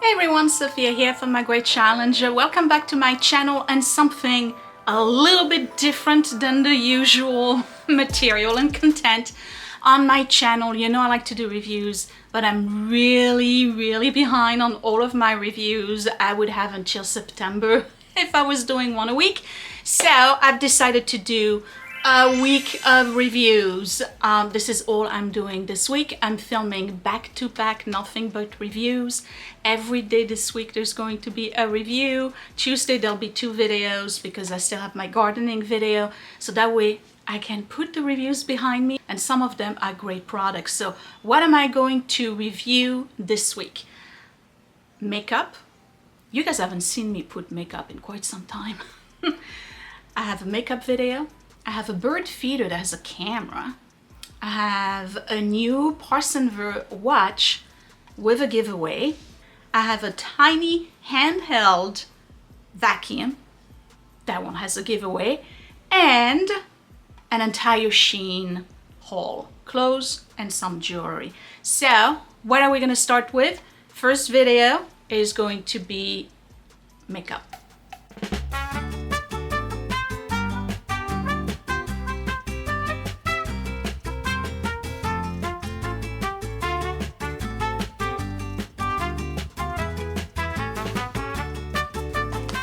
Hey everyone, Sophia here from My Great Challenge. Welcome back to my channel and something a little bit different than the usual material and content on my channel. You know I like to do reviews, but I'm really behind on all of my reviews. I would have until September if I was doing one a week. So I've decided to do a week of reviews. This is all I'm doing this week. I'm filming back to back, nothing but reviews. Every day this week there's going to be a review. Tuesday there'll be 2 videos because I still have my gardening video, so that way I can put the reviews behind me, and some of them are great products. So what am I going to review this week? Makeup. You guys haven't seen me put makeup in quite some time. I have a makeup video. I have a bird feeder that has a camera. I have a new Parson Ver watch with a giveaway. I have a tiny handheld vacuum. That one has a giveaway. And an entire Shein haul. Clothes and some jewelry. So, what are we going to start with? First video is going to be makeup.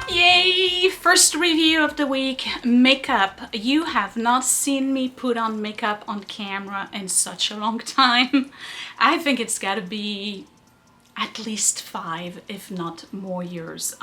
Yay! First review of the week, makeup. You have not seen me put on makeup on camera in such a long time. I think it's gotta be at least 5, if not more years.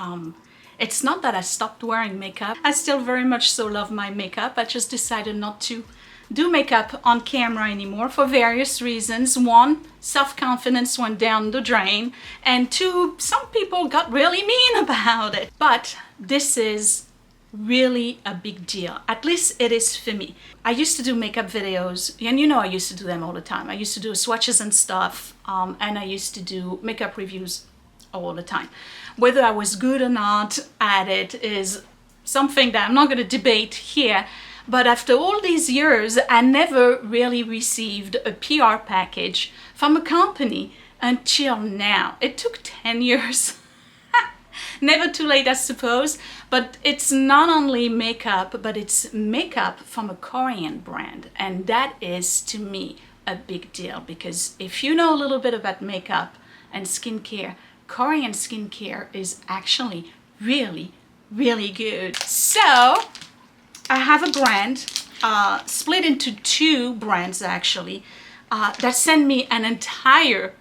It's not that I stopped wearing makeup. I still very much so love my makeup. I just decided not to do makeup on camera anymore for various reasons. 1, self-confidence went down the drain, and 2, some people got really mean about it. But this is really a big deal. At least it is for me. I used to do makeup videos, and you know I used to do them all the time. I used to do swatches and stuff, and I used to do makeup reviews all the time. Whether I was good or not at it is something that I'm not going to debate here. But after all these years, I never really received a PR package from a company until now. It took 10 years. Never too late, I suppose. But it's not only makeup, but it's makeup from a Korean brand. And that is, to me, a big deal. Because if you know a little bit about makeup and skincare, Korean skincare is actually really good. So I have a brand, split into 2 brands actually, that send me an entire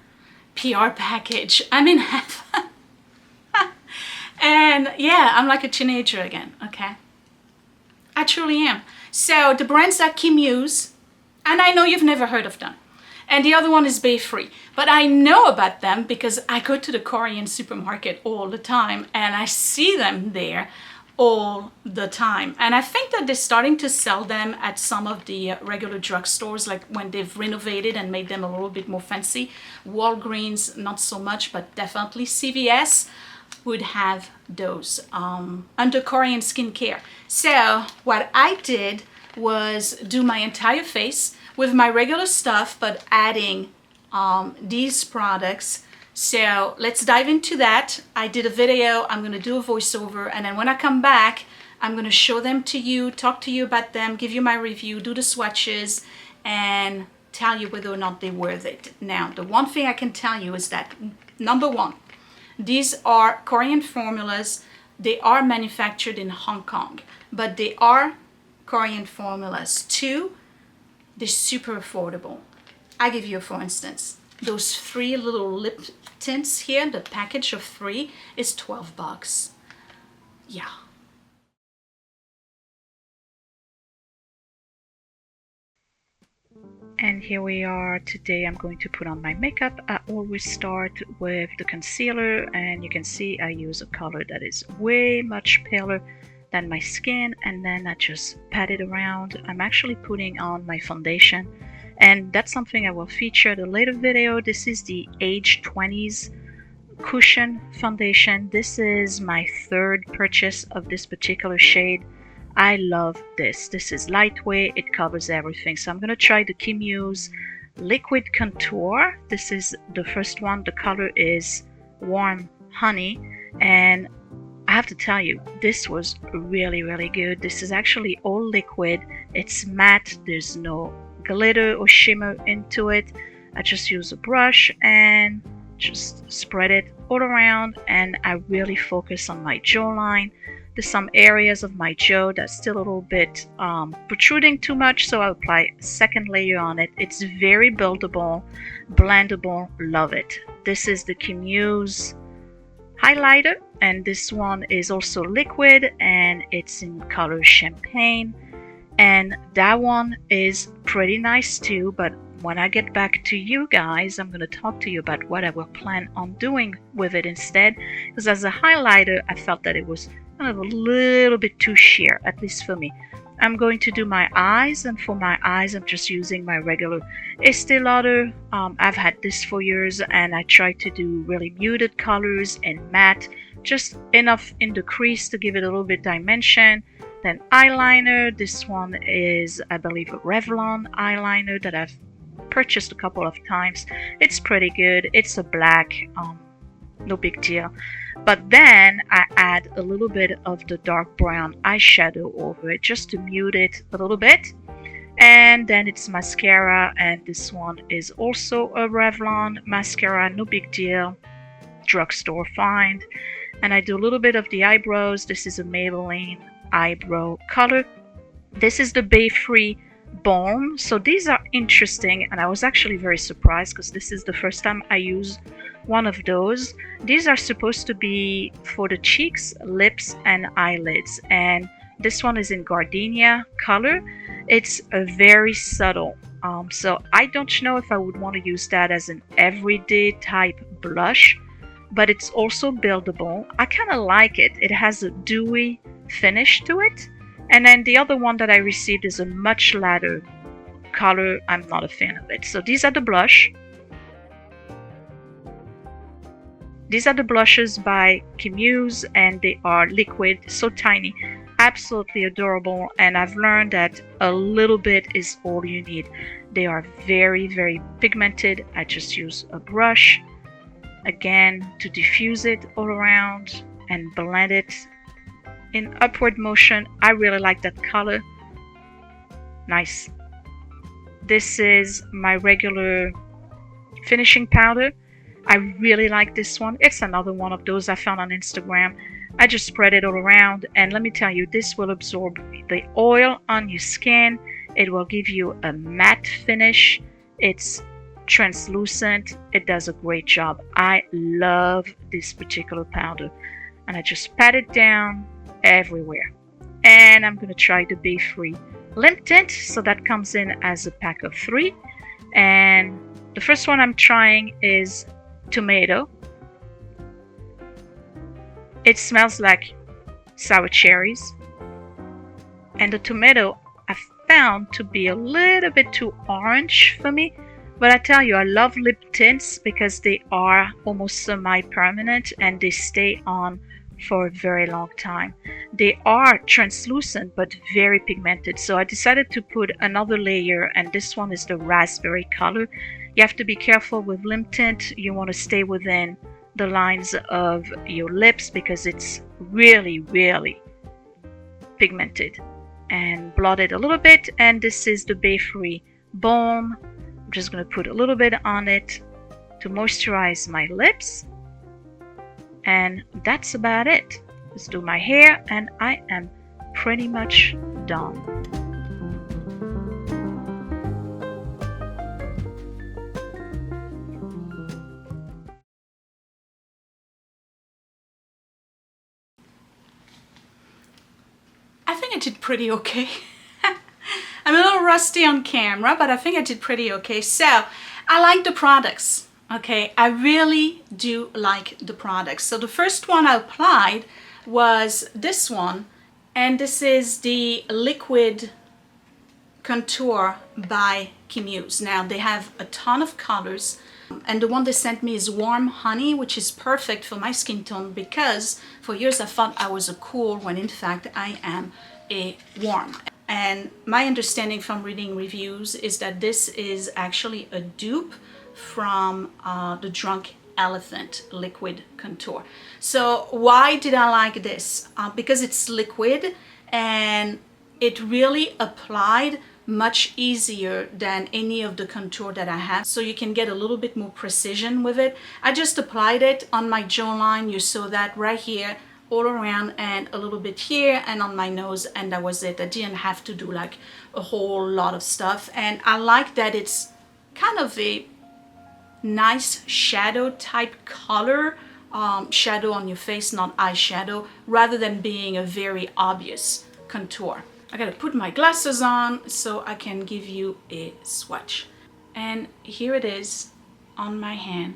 PR package. I'm in heaven. And yeah, I'm like a teenager again, okay? I truly am. So the brands are Kimuse, and I know you've never heard of them. And the other one is BayFree. But I know about them because I go to the Korean supermarket all the time and I see them there all the time. And I think that they're starting to sell them at some of the regular drugstores, like when they've renovated and made them a little bit more fancy. Walgreens, not so much, but definitely CVS would have those under Korean skincare. So what I did was do my entire face with my regular stuff, but adding these products. So let's dive into that. I did a video, I'm going to do a voiceover, and then when I come back, I'm going to show them to you, talk to you about them, give you my review, do the swatches, and tell you whether or not they're worth it. Now, the one thing I can tell you is that, number 1, these are Korean formulas. They are manufactured in Hong Kong, but they are Korean formulas. 2, they're super affordable. I give you, for instance, those 3 little lip tints here. The package of 3 is $12. Yeah. And here we are. Today I'm going to put on my makeup. I always start with the concealer, and you can see I use a color that is way much paler than my skin, and then I just pat it around. I'm actually putting on my foundation, and that's something I will feature in a later video. This is the Age 20s Cushion Foundation. This is my 3rd purchase of this particular shade. I love this. This is lightweight, it covers everything. So I'm going to try the Kimuse Liquid Contour. This is the first one. The color is Warm honey, and I have to tell you, this was really, really good. This is actually all liquid. It's matte. There's no glitter or shimmer into it. I just use a brush and just spread it all around, and I really focus on my jawline. There's some areas of my jaw that's still a little bit protruding too much, so I'll apply a second layer on it. It's very buildable, blendable, love it. This is the Kimuse Highlighter, and this one is also liquid and it's in color champagne, and that one is pretty nice too. But when I get back to you guys, I'm going to talk to you about what I will plan on doing with it instead, because as a highlighter I felt that it was kind of a little bit too sheer, at least for me. I'm going to do my eyes, and for my eyes I'm just using my regular Estee Lauder. I've had this for years, and I try to do really muted colors and matte, just enough in the crease to give it a little bit dimension. Then eyeliner, this one is I believe a Revlon eyeliner that I've purchased a couple of times. It's pretty good. It's a black, no big deal. But then I add a little bit of the dark brown eyeshadow over it just to mute it a little bit. And then it's mascara, and this one is also a Revlon mascara, no big deal, drugstore find. And I do a little bit of the eyebrows. This is a Maybelline eyebrow color. This is the BayFree Balm. So these are interesting, and I was actually very surprised because this is the first time I use one of those. These are supposed to be for the cheeks, lips, and eyelids, and this one is in gardenia color. It's a very subtle, so I don't know if I would want to use that as an everyday type blush, but it's also buildable. I kind of like it. It has a dewy finish to it. And then the other one that I received is a much lighter color. I'm not a fan of it. So these are the blush. These are the blushes by Kimuse, and they are liquid, so tiny, absolutely adorable. And I've learned that a little bit is all you need. They are very, very pigmented. I just use a brush, again, to diffuse it all around and blend it in upward motion. I really like that color. Nice. This is my regular finishing powder. I really like this one. It's another one of those I found on Instagram. I just spread it all around, and let me tell you, this will absorb the oil on your skin. It will give you a matte finish. It's translucent. It does a great job. I love this particular powder, and I just pat it down everywhere. And I'm going to try the BayFree lip tint. So that comes in as a pack of 3, and the first one I'm trying is tomato. It smells like sour cherries, and the tomato I found to be a little bit too orange for me. But I tell you, I love lip tints because they are almost semi-permanent and they stay on for a very long time. They are translucent but very pigmented, so I decided to put another layer, and this one is the raspberry color. You have to be careful with lip tint. You want to stay within the lines of your lips because it's really, really pigmented and blotted a little bit. And this is the BayFree Balm. I'm just going to put a little bit on it to moisturize my lips, and that's about it. Let's do my hair, and I am pretty much done. I think I did pretty okay. I'm a little rusty on camera, but I think I did pretty okay. So I like the products. Okay, I really do like the products. So the first one I applied was this one, and this is the Liquid Contour by Kimuse. Now they have a ton of colors, and the one they sent me is Warm Honey, which is perfect for my skin tone because for years I thought I was a cool when in fact I am a warm. And my understanding from reading reviews is that this is actually a dupe from the Drunk Elephant Liquid Contour. So why did I like this? Because it's liquid and it really applied much easier than any of the contour that I have. So you can get a little bit more precision with it. I just applied it on my jawline. You saw that right here, all around, and a little bit here and on my nose, and that was it. I didn't have to do like a whole lot of stuff. And I like that it's kind of a nice shadow type color, shadow on your face, not eyeshadow, rather than being a very obvious contour. I gotta put my glasses on so I can give you a swatch. And here it is on my hand.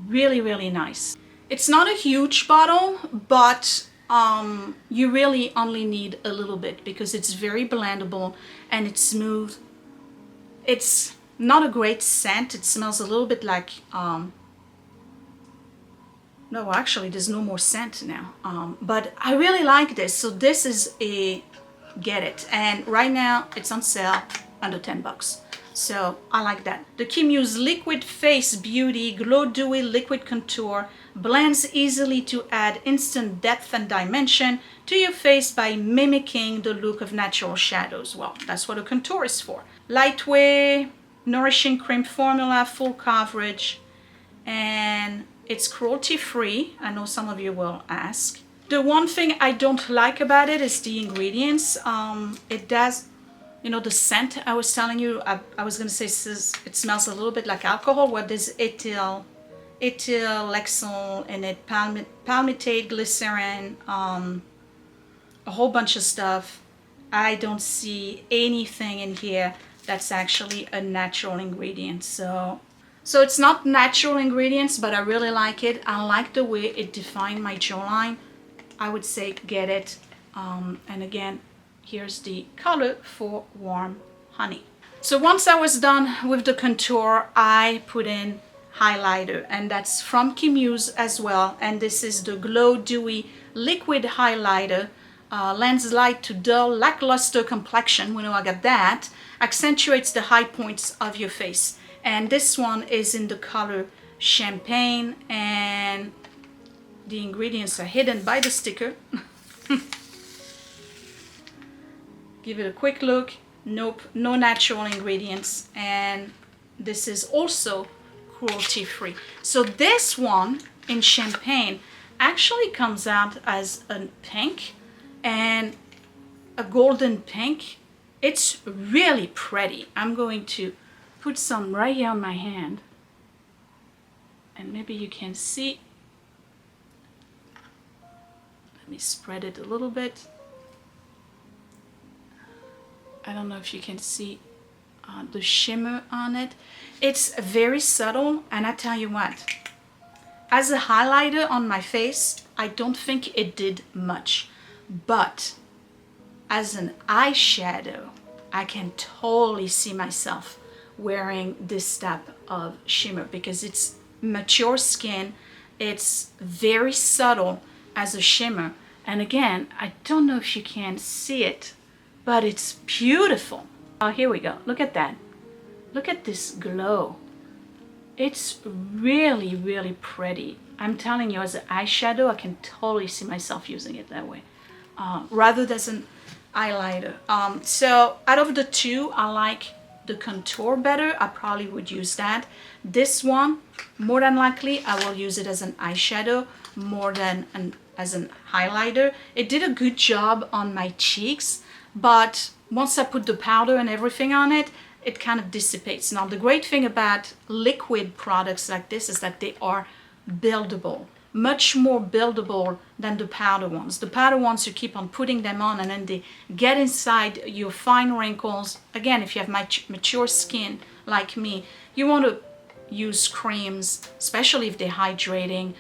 Really, really nice. It's not a huge bottle, but you really only need a little bit because it's very blendable and it's smooth. It's not a great scent. It smells a little bit like, no, actually there's no more scent now. But I really like this. So this is a get it. And right now it's on sale under 10 bucks. So I like that. The Kimuse Liquid Face Beauty Glow Dewy Liquid Contour blends easily to add instant depth and dimension to your face by mimicking the look of natural shadows. Well, that's what a contour is for. Lightweight, nourishing cream formula, full coverage, and it's cruelty free. I know some of you will ask. The one thing I don't like about it is the ingredients. It does, you know, the scent I was telling you, I was going to say it smells a little bit like alcohol. What is ethyl, Lexol, and it palmitate, glycerin, a whole bunch of stuff. I don't see anything in here that's actually a natural ingredient. So it's not natural ingredients, but I really like it. I like the way it defined my jawline. I would say get it. And again, here's the color for Warm Honey. So once I was done with the contour, I put in highlighter, and that's from Kimuse as well. And this is the Glow Dewy Liquid Highlighter. Lends light to dull, lackluster complexion. We know I got that. Accentuates the high points of your face. And this one is in the color Champagne, and the ingredients are hidden by the sticker. Give it a quick look. Nope, no natural ingredients. And this is also cruelty free. So this one in Champagne actually comes out as a pink and a golden pink. It's really pretty. I'm going to put some right here on my hand, and maybe you can see. Let me spread it a little bit. I don't know if you can see the shimmer on it. It's very subtle, and I tell you what, as a highlighter on my face, I don't think it did much, but as an eyeshadow, I can totally see myself wearing this type of shimmer because it's mature skin. It's very subtle as a shimmer, and again, I don't know if you can see it, but it's beautiful. Oh, here we go. Look at that. Look at this glow. It's really, really pretty. I'm telling you, as an eyeshadow, I can totally see myself using it that way, rather than an highlighter. So out of the two, I like the contour better. I probably would use that. This one, more than likely, I will use it as an eyeshadow more than as an highlighter. It did a good job on my cheeks, but once I put the powder and everything on it, it kind of dissipates. Now, the great thing about liquid products like this is that they are buildable, much more buildable than the powder ones. The powder ones, you keep on putting them on and then they get inside your fine wrinkles. Again, if you have mature skin like me, you want to use creams, especially if they're hydrating,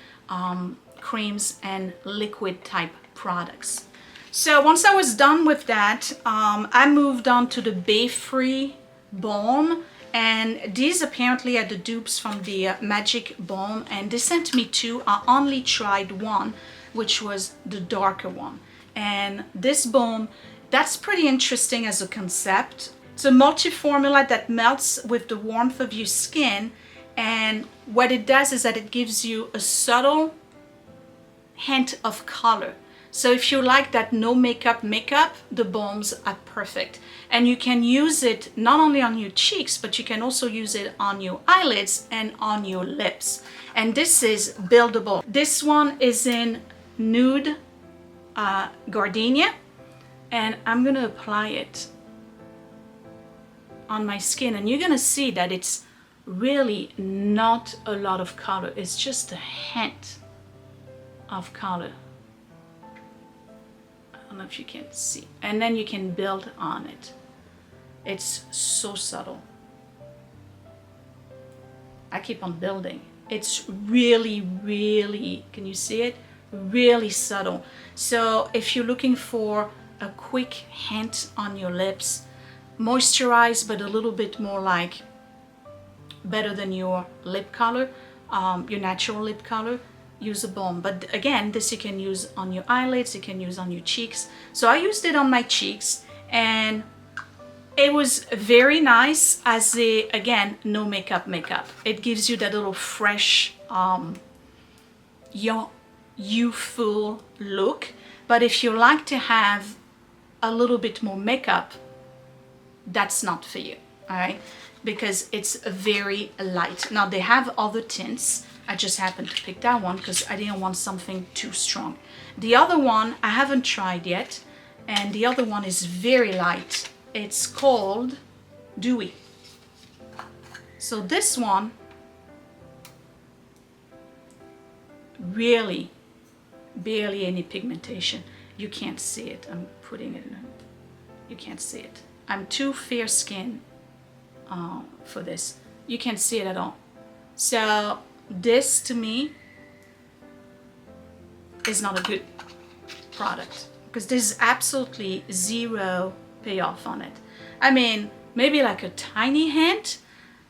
creams and liquid type products. So once I was done with that, I moved on to the BayFree balm, and these apparently are the dupes from the Magic Balm, and they sent me two. I only tried one, which was the darker one. And this balm, that's pretty interesting as a concept. It's a multi-formula that melts with the warmth of your skin And what it does is that it gives you a subtle hint of color. So if you like that no makeup, the balms are perfect. And you can use it not only on your cheeks, but you can also use it on your eyelids and on your lips. And this is buildable. This one is in Nude Gardenia, and I'm gonna apply it on my skin, and you're gonna see that it's really not a lot of color. It's just a hint of color. I don't know if you can see. And then you can build on it. It's so subtle. I keep on building. It's really, really, can you see it? Really subtle. So if you're looking for a quick hint on your lips, moisturized but a little bit more like better than your lip color, your natural lip color, use a balm. But again, this you can use on your eyelids, you can use on your cheeks. So I used it on my cheeks, and it was very nice as a, again, no makeup. It gives you that little fresh, youthful look. But if you like to have a little bit more makeup, that's not for you, all right? Because it's very light. Now they have other tints. I just happened to pick that one because I didn't want something too strong. The other one I haven't tried yet, and the other one is very light. It's called Dewy. So this one really barely any pigmentation. You can't see it. I'm putting it in. You can't see it. I'm too fair skinned for this. You can't see it at all. So this to me is not a good product because there's absolutely zero payoff on it. I mean, maybe like a tiny hint.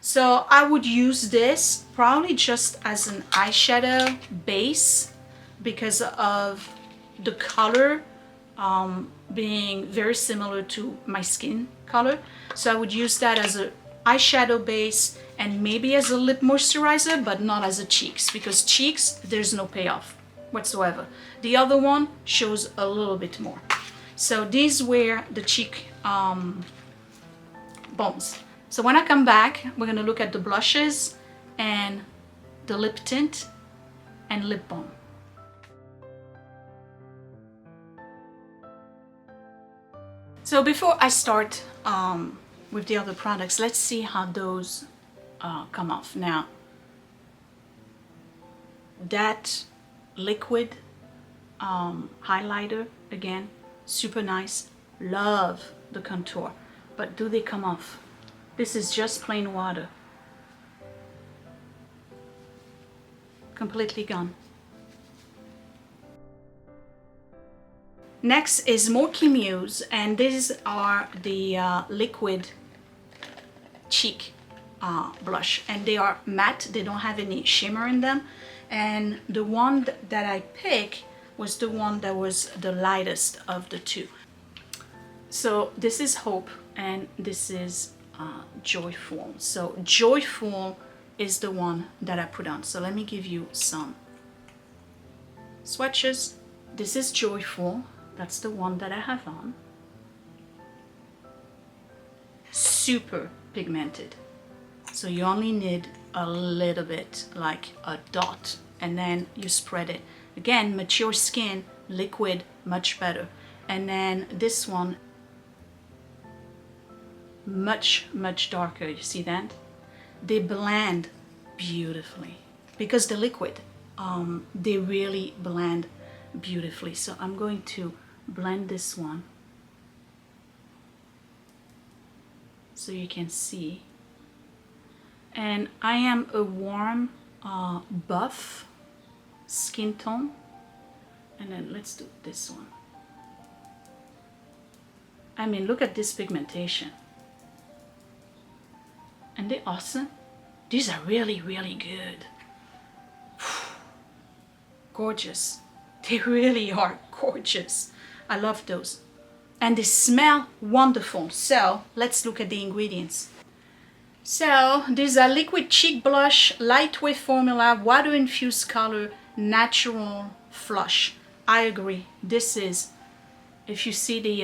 So I would use this probably just as an eyeshadow base because of the color being very similar to my skin color. So I would use that as an eyeshadow base and maybe as a lip moisturizer, but not as a cheeks, because cheeks, there's no payoff whatsoever. The other one shows a little bit more. So these were the cheek balms. So when I come back, we're gonna look at the blushes and the lip tint and lip balm. So before I start with the other products, let's see how those come off. Now, that liquid highlighter, again, super nice. Love the contour, but do they come off? This is just plain water. Completely gone. Next is more Kimuse, and these are the liquid cheek blush, and they are matte. They don't have any shimmer in them, and the one that I picked was the one that was the lightest of the two. So this is Hope and this is Joyful. So Joyful is the one that I put on. So let me give you some swatches. This is Joyful. That's the one that I have on. Super pigmented. So you only need a little bit, like a dot, and then you spread it. Again, mature skin, liquid, much better. And then this one, much darker. You see that? They blend beautifully because the liquid, they really blend beautifully. So I'm going to blend this one so you can see. And I am a warm buff skin tone, and then let's do this one. I mean, look at this pigmentation. And they're awesome. These are really, really good. Gorgeous. They really are gorgeous. I love those. And they smell wonderful. So let's look at the ingredients. So these are liquid cheek blush, lightweight formula, water infused color, natural flush. I agree. This is, if you see the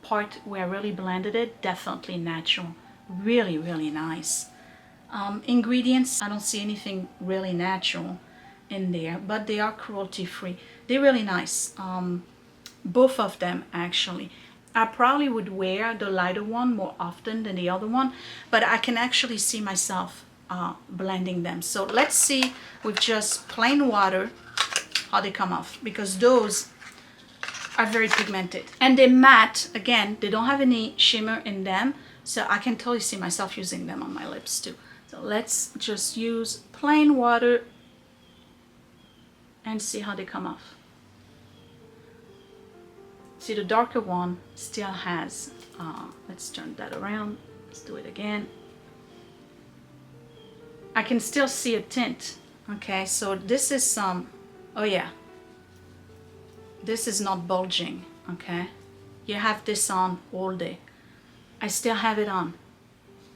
part where I really blended it, definitely natural. Really, really nice. Ingredients, I don't see anything really natural in there, but they are cruelty free. They're really nice. Both of them actually. I probably would wear the lighter one more often than the other one, but I can actually see myself blending them. So let's see with just plain water how they come off, because those are very pigmented. And they're matte, again, they don't have any shimmer in them, so I can totally see myself using them on my lips too. So let's just use plain water and see how they come off. See, the darker one still has, let's turn that around, let's do it again. I can still see a tint, okay, so this is some, oh yeah, this is not bulging, okay. You have this on all day. I still have it on,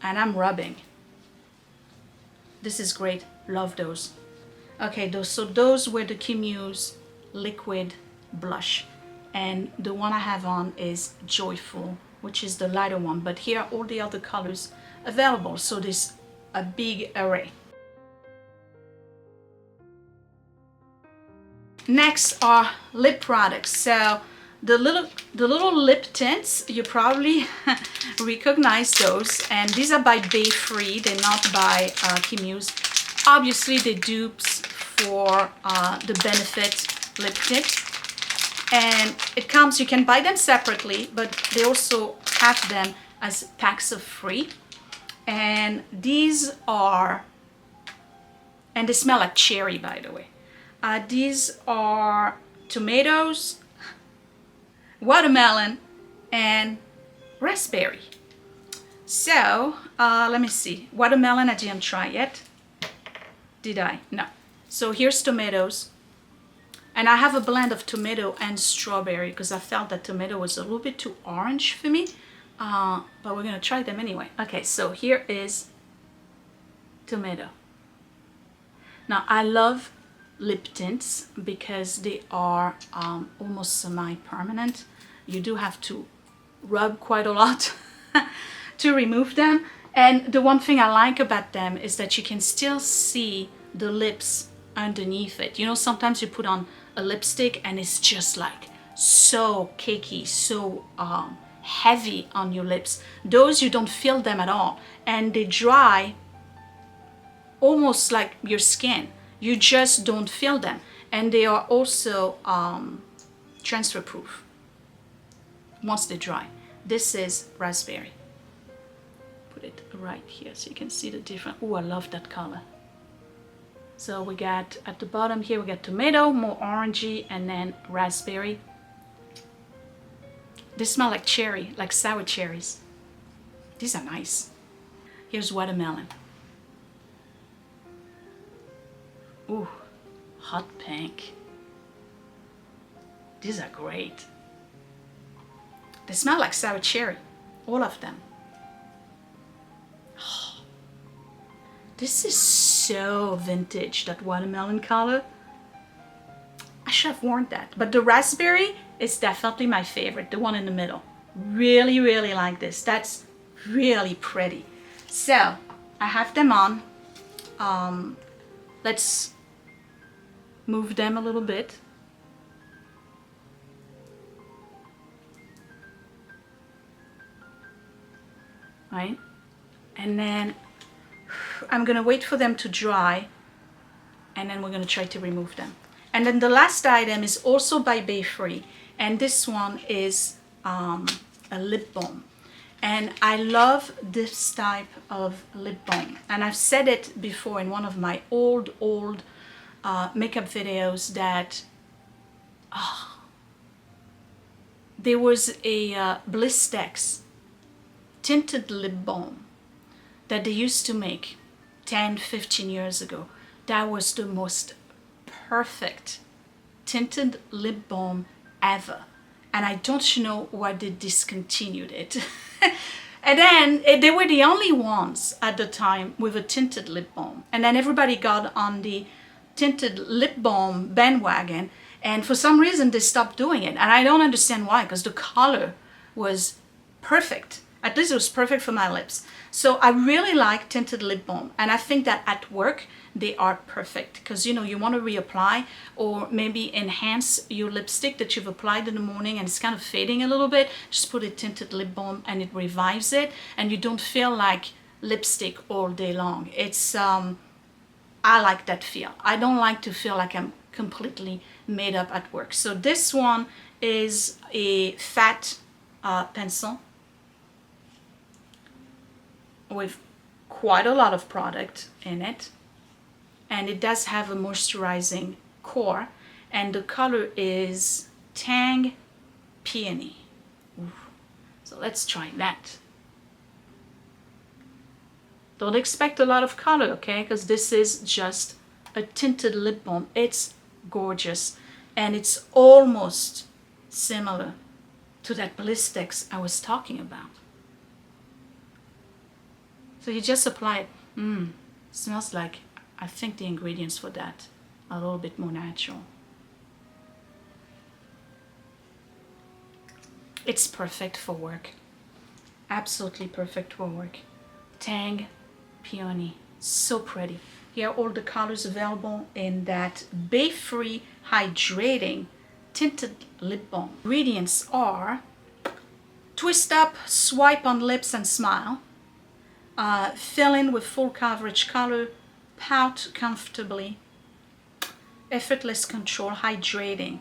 and I'm rubbing. This is great, love those. Okay, so those were the Kimuse liquid blush. And the one I have on is Joyful, which is the lighter one, but here are all the other colors available, so there's a big array. Next are lip products. So the little lip tints, you probably recognize those, and these are by BayFree, they're not by Kimuse. Obviously the dupes for the Benefit lip tint. And it comes, you can buy them separately, but they also have them as packs of 3. And these are, and they smell like cherry, by the way. These are tomatoes, watermelon, and raspberry. So let me see, watermelon I didn't try yet. Did I? No. So here's tomatoes. And I have a blend of tomato and strawberry because I felt that tomato was a little bit too orange for me. But we're gonna try them anyway. Okay, so here is tomato. Now I love lip tints because they are almost semi-permanent. You do have to rub quite a lot to remove them. And the one thing I like about them is that you can still see the lips underneath it. You know, sometimes you put on a lipstick and it's just like so cakey, so heavy on your lips. Those, you don't feel them at all, and they dry almost like your skin. You just don't feel them, and they are also transfer proof once they dry. This is raspberry. Put it right here so you can see the difference. Oh, I love that color. So we got at the bottom here, we got tomato, more orangey, and then raspberry. They smell like cherry, like sour cherries. These are nice. Here's watermelon. Ooh, hot pink. These are great. They smell like sour cherry, all of them. This is so vintage, that watermelon color. I should have worn that. But the raspberry is definitely my favorite, the one in the middle. Really, really like this. That's really pretty. So, I have them on. Let's move them a little bit. Right? And then I'm gonna wait for them to dry, and then we're gonna try to remove them. And then the last item is also by BayFree, and this one is a lip balm. And I love this type of lip balm, and I've said it before in one of my old makeup videos that there was a Blistex tinted lip balm that they used to make 10-15 years ago. That was the most perfect tinted lip balm ever, and I don't know why they discontinued it. And then they were the only ones at the time with a tinted lip balm. And then everybody got on the tinted lip balm bandwagon. And for some reason, they stopped doing it. And I don't understand why, because the color was perfect. At least it was perfect for my lips. So I really like tinted lip balm. And I think that at work, they are perfect. Because, you know, you want to reapply or maybe enhance your lipstick that you've applied in the morning and it's kind of fading a little bit. Just put a tinted lip balm and it revives it. And you don't feel like lipstick all day long. It's, I like that feel. I don't like to feel like I'm completely made up at work. So this one is a fat pencil with quite a lot of product in it, and it does have a moisturizing core, and the color is Tang Peony. Ooh. So let's try that. Don't expect a lot of color, okay, because this is just a tinted lip balm. It's gorgeous, and it's almost similar to that Blistex I was talking about. So you just apply it. Smells like, I think the ingredients for that are a little bit more natural. It's perfect for work. Absolutely perfect for work. Tang Peony, so pretty. Here are all the colors available in that BayFree Hydrating Tinted Lip Balm. Ingredients are twist up, swipe on lips and smile. Fill in with full coverage color, pout comfortably, effortless control, hydrating.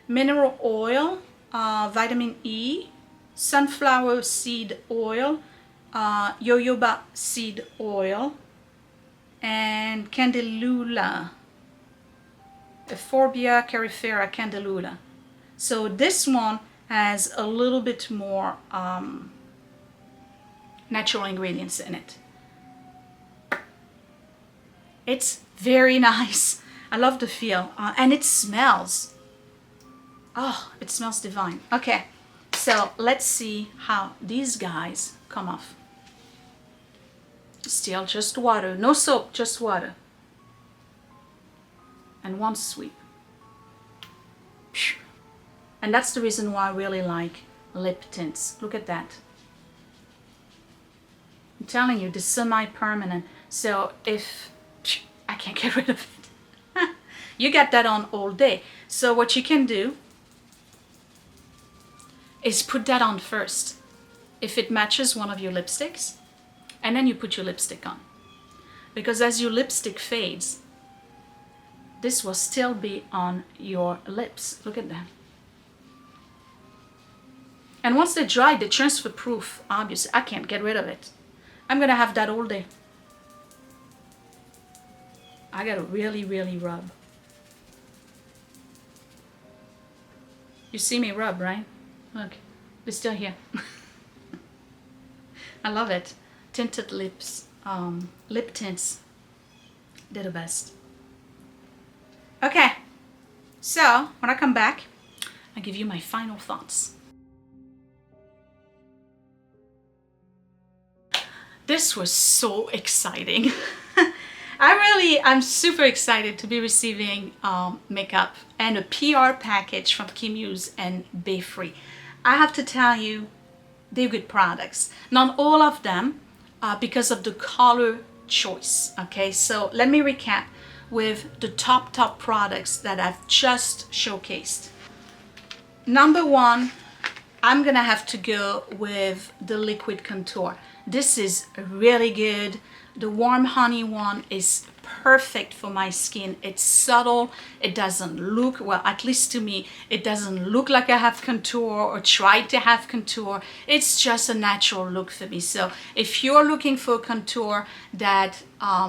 Mineral oil, vitamin E, sunflower seed oil, jojoba seed oil, and candelula, Euphorbia carifera candelula. So this one has a little bit more natural ingredients in it. It's very nice. I love the feel, and it smells. Oh, it smells divine. Okay, so let's see how these guys come off. Still just water, no soap, just water. And one sweep. And that's the reason why I really like lip tints. Look at that. I'm telling you, this is semi-permanent. So if I can't get rid of it, you get that on all day. So what you can do is put that on first. If it matches one of your lipsticks, and then you put your lipstick on. Because as your lipstick fades, this will still be on your lips. Look at that. And once they're dry, they're transfer proof, obviously. I can't get rid of it. I'm gonna have that all day. I gotta really, really rub. You see me rub, right? Look, they're still here. I love it. Tinted lips, lip tints, they're the best. Okay, so when I come back, I'll give you my final thoughts. This was so exciting. I'm super excited to be receiving makeup and a PR package from Kimuse and BayFree. I have to tell you, they're good products. Not all of them, because of the color choice. Okay, so let me recap with the top products that I've just showcased. Number one, I'm gonna have to go with the liquid contour. This is really good. The warm honey one is perfect for my skin. It's subtle. It doesn't look, well, at least to me, it doesn't look like I have contour or try to have contour. It's just a natural look for me. So if you're looking for contour that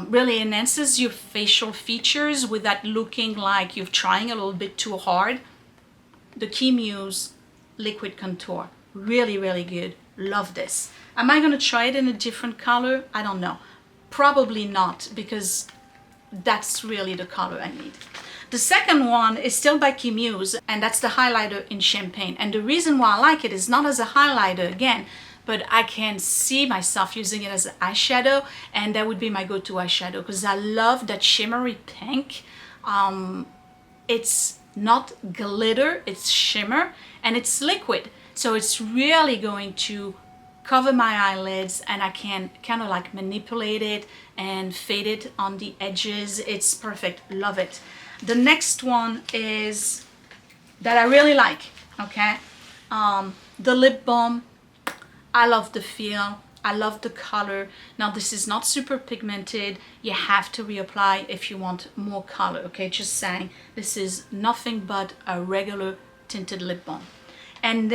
really enhances your facial features without looking like you're trying a little bit too hard, the Kimuse liquid contour, really, really good. Love this. Am I gonna try it in a different color? I don't know. Probably not, because that's really the color I need. The second one is still by Kimuse, and that's the highlighter in Champagne. And the reason why I like it is not as a highlighter again, but I can see myself using it as an eyeshadow, and that would be my go-to eyeshadow because I love that shimmery pink. It's not glitter, it's shimmer, and it's liquid. So it's really going to cover my eyelids, and I can kind of like manipulate it and fade it on the edges. It's perfect, love it. The next one is that I really like, okay? The lip balm. I love the feel, I love the color. Now this is not super pigmented. You have to reapply if you want more color, okay? Just saying, this is nothing but a regular tinted lip balm. And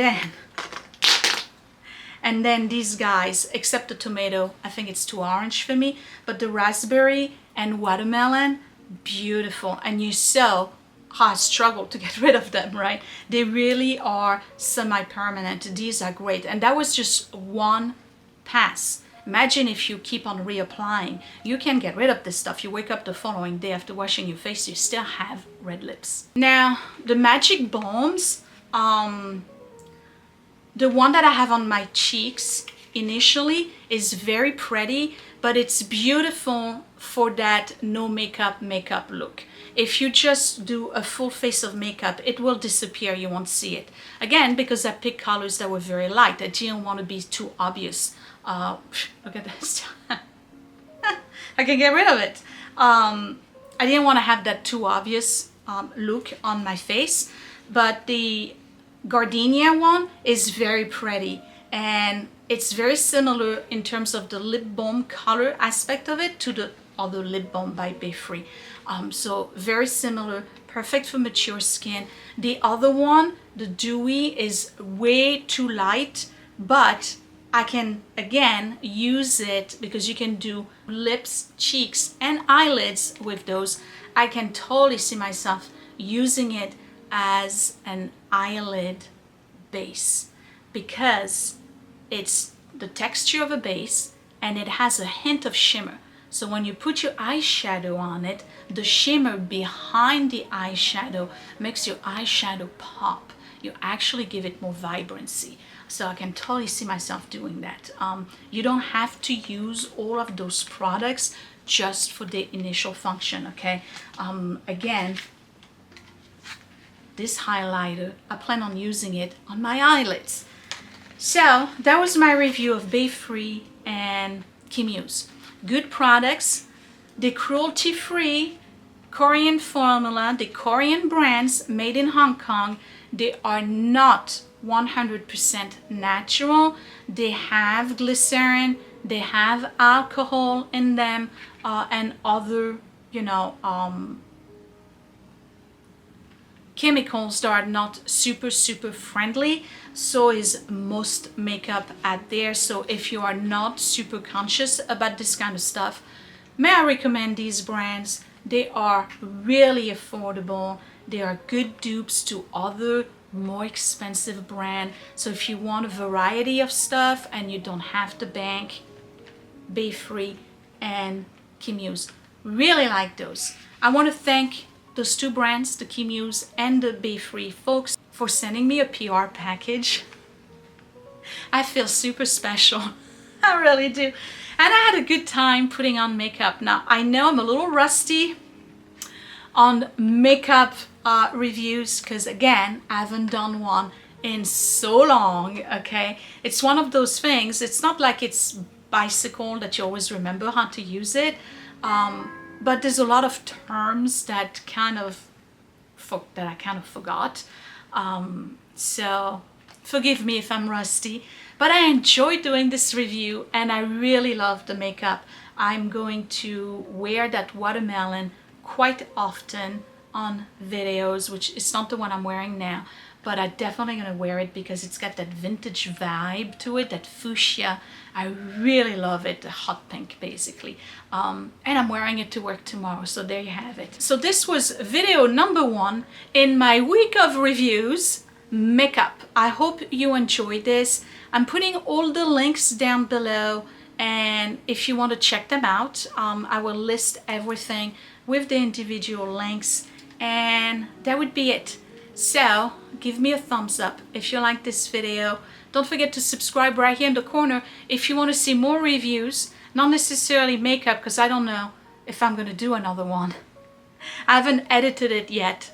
then these guys, except the tomato, I think it's too orange for me, but the raspberry and watermelon, beautiful. And you saw how I struggled to get rid of them, right? They really are semi-permanent. These are great. And that was just one pass. Imagine if you keep on reapplying. You can get rid of this stuff. You wake up the following day after washing your face, you still have red lips. Now, the magic balms, the one that I have on my cheeks initially is very pretty, but it's beautiful for that no makeup look. If you just do a full face of makeup, it will disappear, you won't see it. Again, because I picked colors that were very light. I didn't want to be too obvious. Look at this. I can get rid of it. I didn't want to have that too obvious look on my face, but the gardenia one is very pretty, and it's very similar in terms of the lip balm color aspect of it to the other lip balm by BayFree. So very similar, perfect for mature skin. The other one, the dewy, is way too light, but I can again use it because you can do lips, cheeks, and eyelids with those. I can totally see myself using it as an eyelid base because it's the texture of a base and it has a hint of shimmer. So when you put your eyeshadow on it, the shimmer behind the eyeshadow makes your eyeshadow pop. You actually give it more vibrancy. So I can totally see myself doing that. You don't have to use all of those products just for the initial function, okay? Again, this highlighter, I plan on using it on my eyelids. So that was my review of BayFree and Kimuse. Good products. The cruelty-free Korean formula, the Korean brands made in Hong Kong, they are not 100% natural. They have glycerin, they have alcohol in them, and other, chemicals that are not super friendly. So is most makeup out there. So if you are not super conscious about this kind of stuff, may I recommend these brands. They are really affordable. They are good dupes to other more expensive brands. So if you want a variety of stuff and you don't have to bank, BayFree and Kimuse, really like those. I want to thank those two brands, the Kimuse and the BayFree folks, for sending me a PR package. I feel super special. I really do. And I had a good time putting on makeup. Now, I know I'm a little rusty on makeup reviews because, again, I haven't done one in so long, okay? It's one of those things. It's not like it's bicycle that you always remember how to use it. But there's a lot of terms that I kind of forgot. So forgive me if I'm rusty, but I enjoyed doing this review and I really love the makeup. I'm going to wear that watermelon quite often on videos, which is not the one I'm wearing now, but I'm definitely gonna wear it because it's got that vintage vibe to it, that fuchsia. I really love it, the hot pink basically. And I'm wearing it to work tomorrow, so there you have it. So this was video number 1 in my week of reviews, makeup. I hope you enjoyed this. I'm putting all the links down below, and if you want to check them out, I will list everything with the individual links. And that would be it. So give me a thumbs up if you like this video. Don't forget to subscribe right here in the corner if you want to see more reviews, not necessarily makeup, because I don't know if I'm going to do another one. I haven't edited it yet,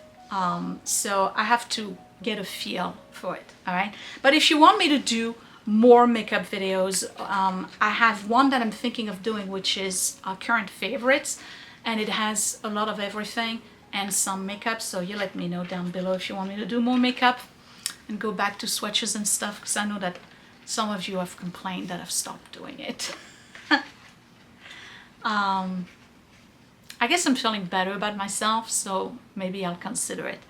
so I have to get a feel for it, all right? But if you want me to do more makeup videos, I have one that I'm thinking of doing, which is our current favorites, and it has a lot of everything and some makeup, so you let me know down below if you want me to do more makeup and go back to swatches and stuff, because I know that some of you have complained that I've stopped doing it. I guess I'm feeling better about myself, so maybe I'll consider it.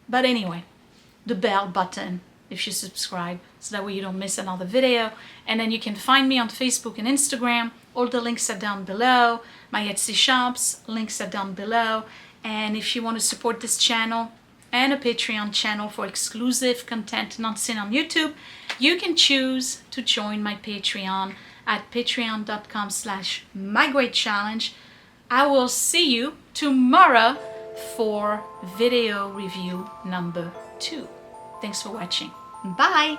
But anyway, the bell button if you subscribe, so that way you don't miss another video. And then you can find me on Facebook and Instagram. All the links are down below. My Etsy shops, links are down below. And if you want to support this channel and a Patreon channel for exclusive content not seen on YouTube, you can choose to join my Patreon at patreon.com/mygreatchallenge. I will see you tomorrow for video review number 2. Thanks for watching. Bye!